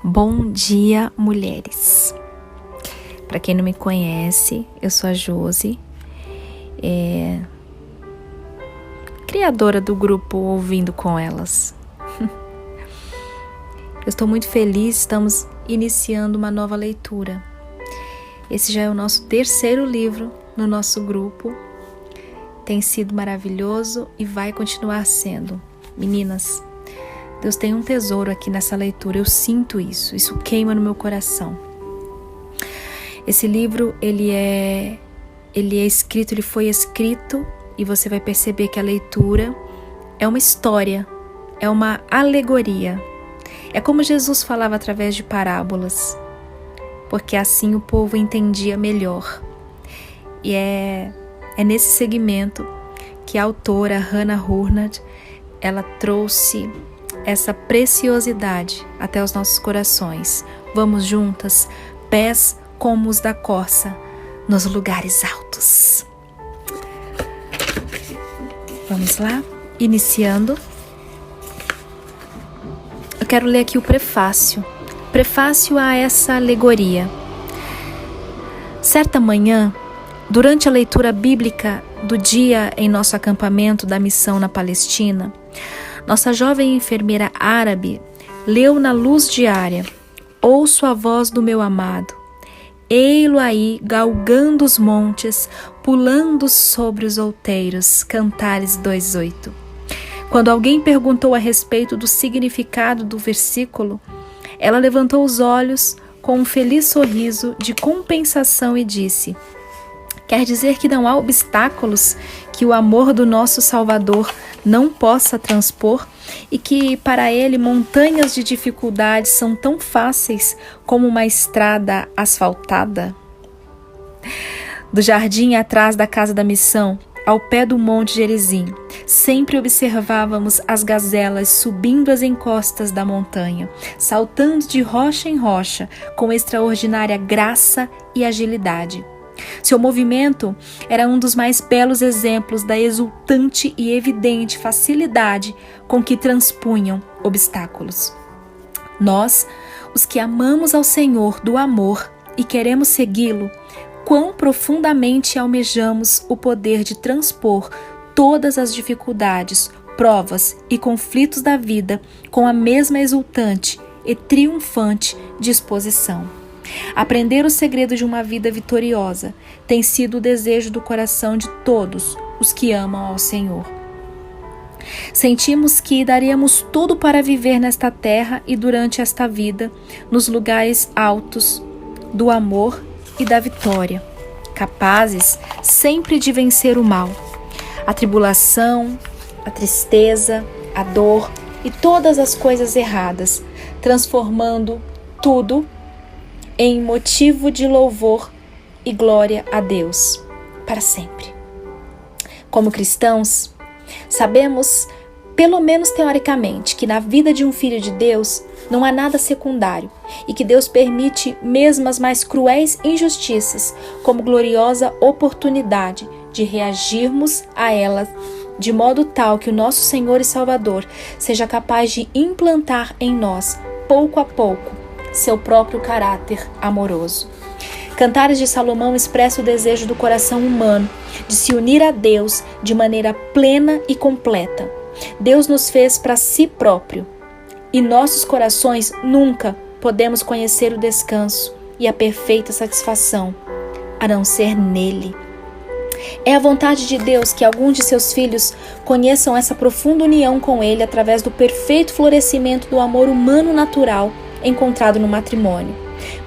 Bom dia, mulheres! Para quem não me conhece, eu sou a Josi, criadora do grupo Ouvindo com Elas. Eu estou muito feliz, estamos iniciando uma nova leitura. Esse já é o nosso terceiro livro no nosso grupo. Tem sido maravilhoso e vai continuar sendo. Meninas, Deus tem um tesouro aqui nessa leitura, eu sinto isso queima no meu coração. Esse livro, ele foi escrito e você vai perceber que a leitura é uma história, é uma alegoria. É como Jesus falava através de parábolas, porque assim o povo entendia melhor. E é nesse segmento que a autora Hannah Hurnard, ela trouxe essa preciosidade até os nossos corações. Vamos juntas, pés como os da corça, nos lugares altos. Vamos lá? Iniciando. Eu quero ler aqui o prefácio a essa alegoria. Certa manhã, durante a leitura bíblica do dia em nosso acampamento da missão na Palestina, nossa jovem enfermeira árabe leu na luz diária: ouço a voz do meu amado, ei-lo aí galgando os montes, pulando sobre os outeiros. Cantares 2:8. Quando alguém perguntou a respeito do significado do versículo, ela levantou os olhos com um feliz sorriso de compensação e disse: quer dizer que não há obstáculos que o amor do nosso Salvador não possa transpor e que para ele montanhas de dificuldades são tão fáceis como uma estrada asfaltada? Do jardim atrás da casa da missão, ao pé do Monte Gerizim, sempre observávamos as gazelas subindo as encostas da montanha, saltando de rocha em rocha com extraordinária graça e agilidade. Seu movimento era um dos mais belos exemplos da exultante e evidente facilidade com que transpunham obstáculos. Nós, os que amamos ao Senhor do amor e queremos segui-lo, quão profundamente almejamos o poder de transpor todas as dificuldades, provas e conflitos da vida com a mesma exultante e triunfante disposição. Aprender o segredo de uma vida vitoriosa tem sido o desejo do coração de todos os que amam ao Senhor. Sentimos que daríamos tudo para viver nesta terra e durante esta vida, nos lugares altos do amor e da vitória, capazes sempre de vencer o mal, a tribulação, a tristeza, a dor e todas as coisas erradas, transformando tudo em motivo de louvor e glória a Deus para sempre. Como cristãos, sabemos, pelo menos teoricamente, que na vida de um filho de Deus não há nada secundário e que Deus permite mesmo as mais cruéis injustiças como gloriosa oportunidade de reagirmos a elas de modo tal que o nosso Senhor e Salvador seja capaz de implantar em nós, pouco a pouco, seu próprio caráter amoroso. Cantares de Salomão expressa o desejo do coração humano de se unir a Deus de maneira plena e completa. Deus nos fez para si próprio e nossos corações nunca podemos conhecer o descanso e a perfeita satisfação, a não ser nele. É a vontade de Deus que alguns de seus filhos conheçam essa profunda união com ele através do perfeito florescimento do amor humano natural encontrado no matrimônio.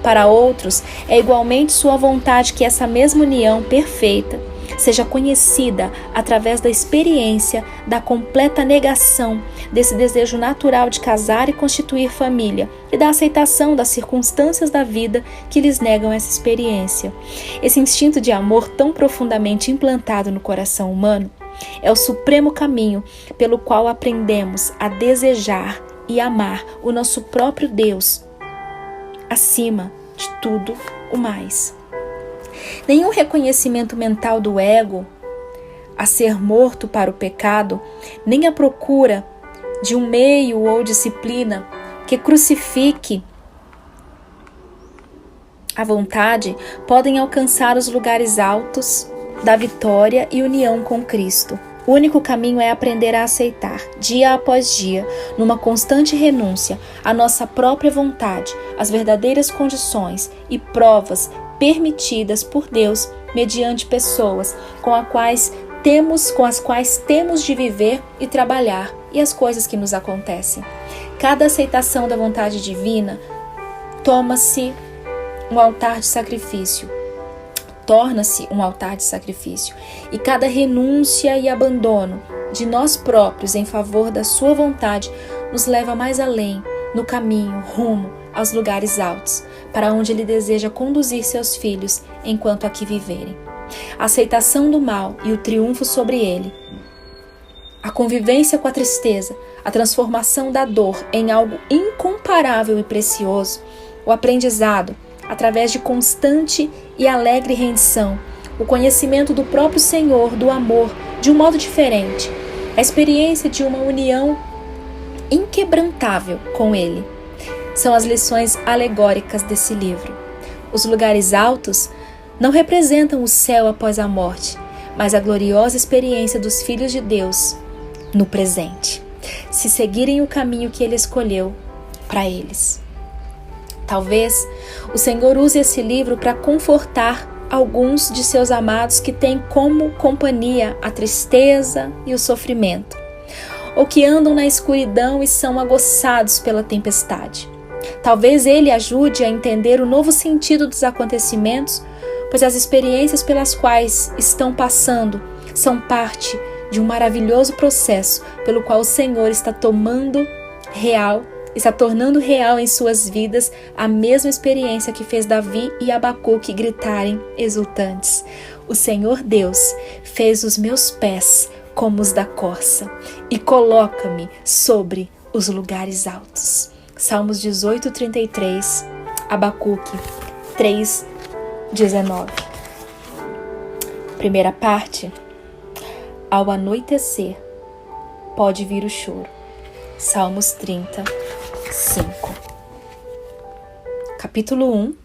Para outros, é igualmente sua vontade que essa mesma união perfeita seja conhecida através da experiência da completa negação desse desejo natural de casar e constituir família e da aceitação das circunstâncias da vida que lhes negam essa experiência. Esse instinto de amor tão profundamente implantado no coração humano é o supremo caminho pelo qual aprendemos a desejar e amar o nosso próprio Deus acima de tudo o mais. Nenhum reconhecimento mental do ego a ser morto para o pecado, nem a procura de um meio ou disciplina que crucifique A vontade podem alcançar os lugares altos da vitória e união com Cristo. O único caminho é aprender a aceitar, dia após dia, numa constante renúncia, a nossa própria vontade, as verdadeiras condições e provas permitidas por Deus mediante pessoas com as quais temos de viver e trabalhar e as coisas que nos acontecem. Cada aceitação da vontade divina torna-se um altar de sacrifício, e cada renúncia e abandono de nós próprios em favor da sua vontade nos leva mais além, no caminho, rumo aos lugares altos, para onde Ele deseja conduzir seus filhos enquanto aqui viverem. A aceitação do mal e o triunfo sobre ele, a convivência com a tristeza, a transformação da dor em algo incomparável e precioso, o aprendizado, através de constante e alegre rendição, o conhecimento do próprio Senhor, do amor, de um modo diferente, a experiência de uma união inquebrantável com Ele. São as lições alegóricas desse livro. Os lugares altos não representam o céu após a morte, mas a gloriosa experiência dos filhos de Deus no presente, se seguirem o caminho que Ele escolheu para eles. Talvez o Senhor use esse livro para confortar alguns de seus amados que têm como companhia a tristeza e o sofrimento, ou que andam na escuridão e são aguçados pela tempestade. Talvez ele ajude a entender o novo sentido dos acontecimentos, pois as experiências pelas quais estão passando são parte de um maravilhoso processo pelo qual o Senhor está tornando real em suas vidas a mesma experiência que fez Davi e Abacuque gritarem exultantes: o Senhor Deus fez os meus pés como os da corça e coloca-me sobre os lugares altos. Salmos 18:33, Abacuque 3:19. Primeira parte: ao anoitecer pode vir o choro. Salmos 35. Capítulo 1.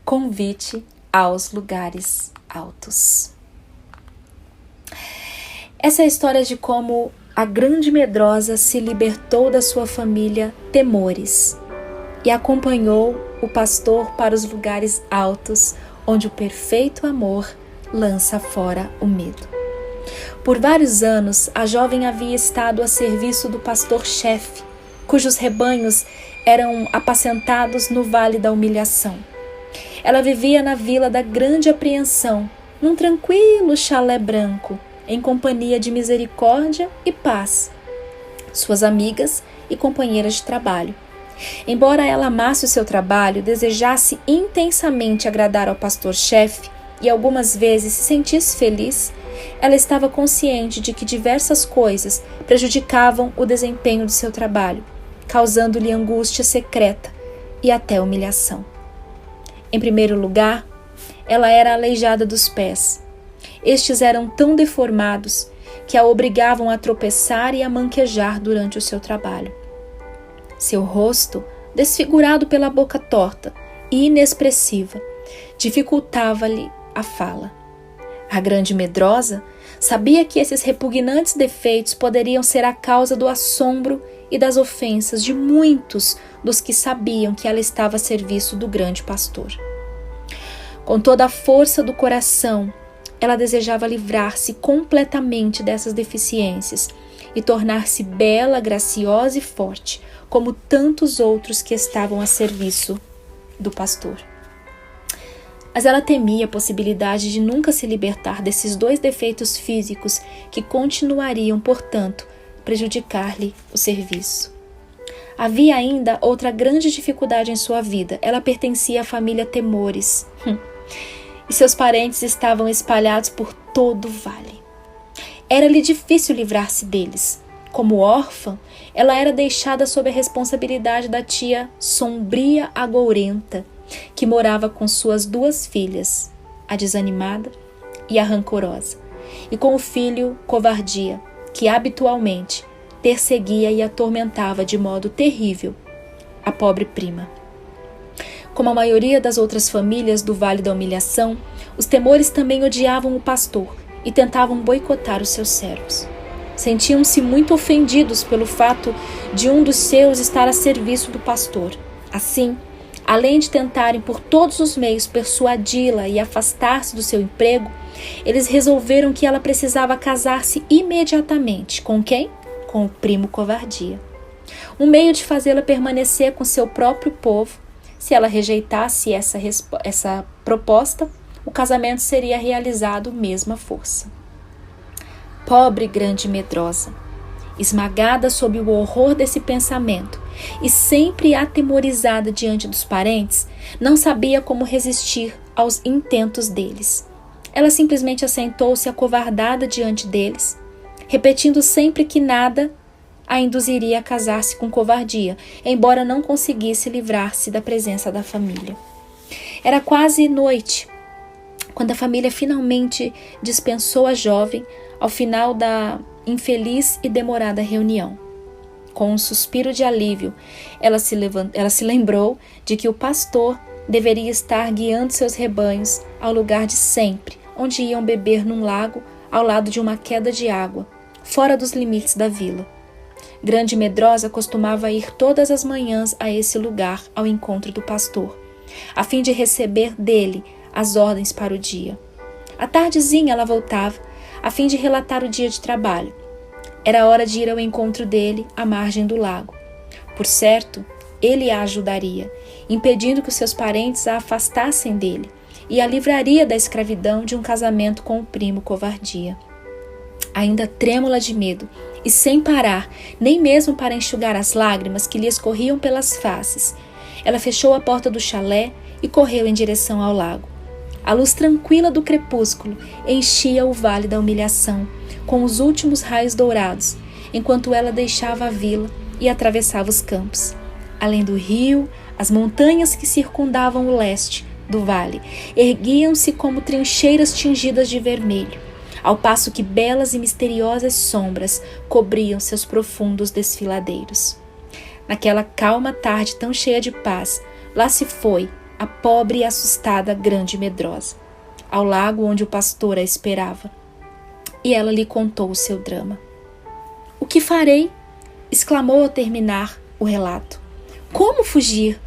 Convite aos lugares altos. Essa é a história de como a grande medrosa se libertou da sua família temores e acompanhou o pastor para os lugares altos, onde o perfeito amor lança fora o medo. Por vários anos, a jovem havia estado a serviço do pastor-chefe, cujos rebanhos eram apacentados no Vale da Humilhação. Ela vivia na Vila da Grande Apreensão, num tranquilo chalé branco, em companhia de misericórdia e paz, suas amigas e companheiras de trabalho. Embora ela amasse o seu trabalho, desejasse intensamente agradar ao pastor-chefe e algumas vezes se sentisse feliz, ela estava consciente de que diversas coisas prejudicavam o desempenho de seu trabalho, causando-lhe angústia secreta e até humilhação. Em primeiro lugar, ela era aleijada dos pés. Estes eram tão deformados que a obrigavam a tropeçar e a manquejar durante o seu trabalho. Seu rosto, desfigurado pela boca torta e inexpressiva, dificultava-lhe a fala. A grande medrosa sabia que esses repugnantes defeitos poderiam ser a causa do assombro e das ofensas de muitos dos que sabiam que ela estava a serviço do grande pastor. Com toda a força do coração, ela desejava livrar-se completamente dessas deficiências e tornar-se bela, graciosa e forte, como tantos outros que estavam a serviço do pastor. Mas ela temia a possibilidade de nunca se libertar desses dois defeitos físicos que continuariam, portanto, prejudicar-lhe o serviço. Havia ainda outra grande dificuldade em sua vida. Ela pertencia à família Temores. E seus parentes estavam espalhados por todo o vale. Era-lhe difícil livrar-se deles. Como órfã, ela era deixada sob a responsabilidade da tia sombria agourenta, que morava com suas duas filhas, a desanimada e a rancorosa, e com o filho covardia, que habitualmente perseguia e atormentava de modo terrível a pobre prima. Como a maioria das outras famílias do Vale da Humilhação, os temores também odiavam o pastor e tentavam boicotar os seus servos. Sentiam-se muito ofendidos pelo fato de um dos seus estar a serviço do pastor. Assim, além de tentarem por todos os meios persuadi-la e afastar-se do seu emprego, eles resolveram que ela precisava casar-se imediatamente. Com quem? Com o primo Covardia. Um meio de fazê-la permanecer com seu próprio povo. Se ela rejeitasse essa proposta, o casamento seria realizado mesmo à força. Pobre grande medrosa, esmagada sob o horror desse pensamento e sempre atemorizada diante dos parentes, não sabia como resistir aos intentos deles. Ela simplesmente assentou-se acovardada diante deles, repetindo sempre que nada a induziria a casar-se com Covardia, embora não conseguisse livrar-se da presença da família. Era quase noite, quando a família finalmente dispensou a jovem ao final da infeliz e demorada reunião. Com um suspiro de alívio, ela se lembrou de que o pastor deveria estar guiando seus rebanhos ao lugar de sempre, onde iam beber num lago ao lado de uma queda de água, fora dos limites da vila. Grande Medrosa costumava ir todas as manhãs a esse lugar ao encontro do pastor, a fim de receber dele as ordens para o dia. À tardezinha ela voltava, a fim de relatar o dia de trabalho. Era hora de ir ao encontro dele à margem do lago. Por certo, ele a ajudaria, impedindo que os seus parentes a afastassem dele, e a livraria da escravidão de um casamento com o primo Covardia. Ainda trêmula de medo, e sem parar, nem mesmo para enxugar as lágrimas que lhe escorriam pelas faces, ela fechou a porta do chalé e correu em direção ao lago. A luz tranquila do crepúsculo enchia o Vale da Humilhação com os últimos raios dourados, enquanto ela deixava a vila e atravessava os campos. Além do rio, as montanhas que circundavam o leste do vale erguiam-se como trincheiras tingidas de vermelho, ao passo que belas e misteriosas sombras cobriam seus profundos desfiladeiros. Naquela calma tarde tão cheia de paz, lá se foi a pobre e assustada Grande Medrosa, ao lago onde o pastor a esperava. E ela lhe contou o seu drama. "O que farei?" exclamou ao terminar o relato. "Como fugir?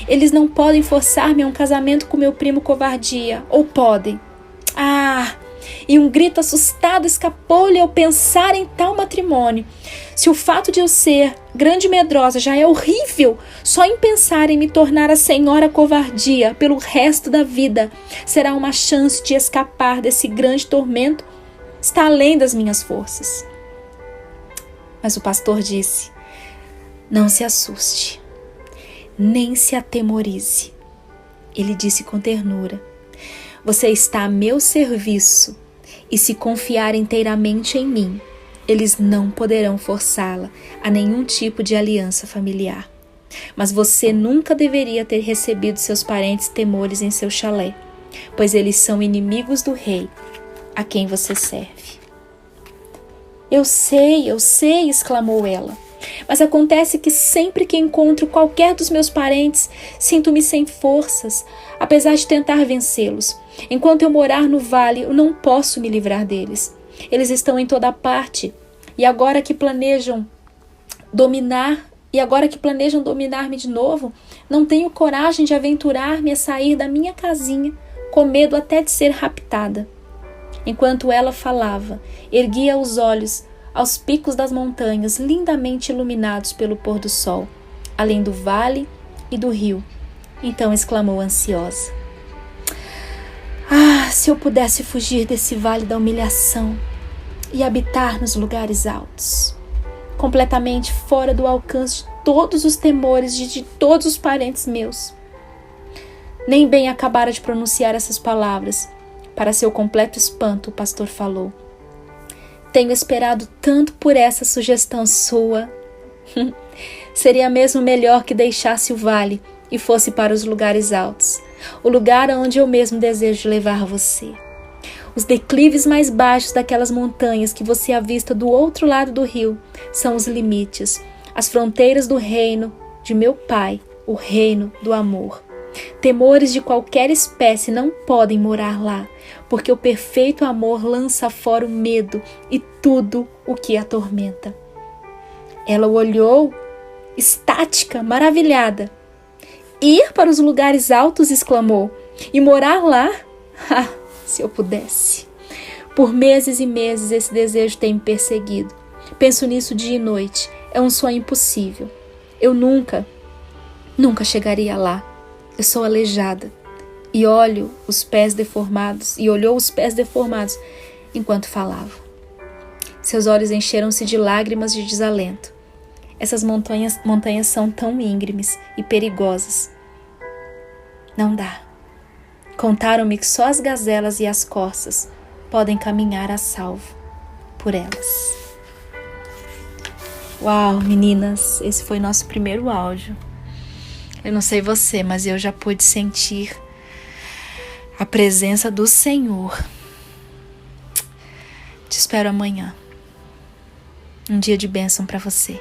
Eles não podem forçar-me a um casamento com meu primo Covardia, ou podem? Ah!" E um grito assustado escapou-lhe ao pensar em tal matrimônio. "Se o fato de eu ser Grande Medrosa já é horrível, só em pensar em me tornar a senhora Covardia pelo resto da vida será uma chance de escapar desse grande tormento. Está além das minhas forças." Mas o pastor disse: "Não se assuste, nem se atemorize." Ele disse com ternura: "Você está a meu serviço, e se confiar inteiramente em mim, eles não poderão forçá-la a nenhum tipo de aliança familiar. Mas você nunca deveria ter recebido seus parentes temores em seu chalé, pois eles são inimigos do rei a quem você serve." Eu sei, exclamou ela. "Mas acontece que sempre que encontro qualquer dos meus parentes, sinto-me sem forças, apesar de tentar vencê-los. Enquanto eu morar no vale, eu não posso me livrar deles. Eles estão em toda parte, e agora que planejam dominar-me de novo, não tenho coragem de aventurar-me a sair da minha casinha, com medo até de ser raptada." Enquanto ela falava, erguia os olhos aos picos das montanhas lindamente iluminados pelo pôr do sol, além do vale e do rio. Então exclamou ansiosa: "Ah, se eu pudesse fugir desse Vale da Humilhação e habitar nos lugares altos, completamente fora do alcance de todos os temores de todos os parentes meus." Nem bem acabara de pronunciar essas palavras, para seu completo espanto, o pastor falou: "Tenho esperado tanto por essa sugestão sua. Seria mesmo melhor que deixasse o vale e fosse para os lugares altos, o lugar aonde eu mesmo desejo levar você. Os declives mais baixos daquelas montanhas que você avista do outro lado do rio são os limites, as fronteiras do reino de meu pai, o reino do amor. Temores de qualquer espécie não podem morar lá, porque o perfeito amor lança fora o medo e tudo o que atormenta. Ela o olhou, estática, maravilhada. Ir para os lugares altos, exclamou, e morar lá? Ah, se eu pudesse! Por meses e meses esse desejo tem me perseguido. Penso nisso dia e noite. É um sonho impossível. Eu nunca chegaria lá. Eu sou aleijada. E olhou os pés deformados enquanto falava. Seus olhos encheram-se de lágrimas de desalento. Essas montanhas são tão íngremes e perigosas. Não dá. Contaram-me que só as gazelas e as corças podem caminhar a salvo por elas. Uau, meninas, esse foi nosso primeiro áudio. Eu não sei você, mas eu já pude sentir a presença do Senhor. Te espero amanhã. Um dia de bênção para você.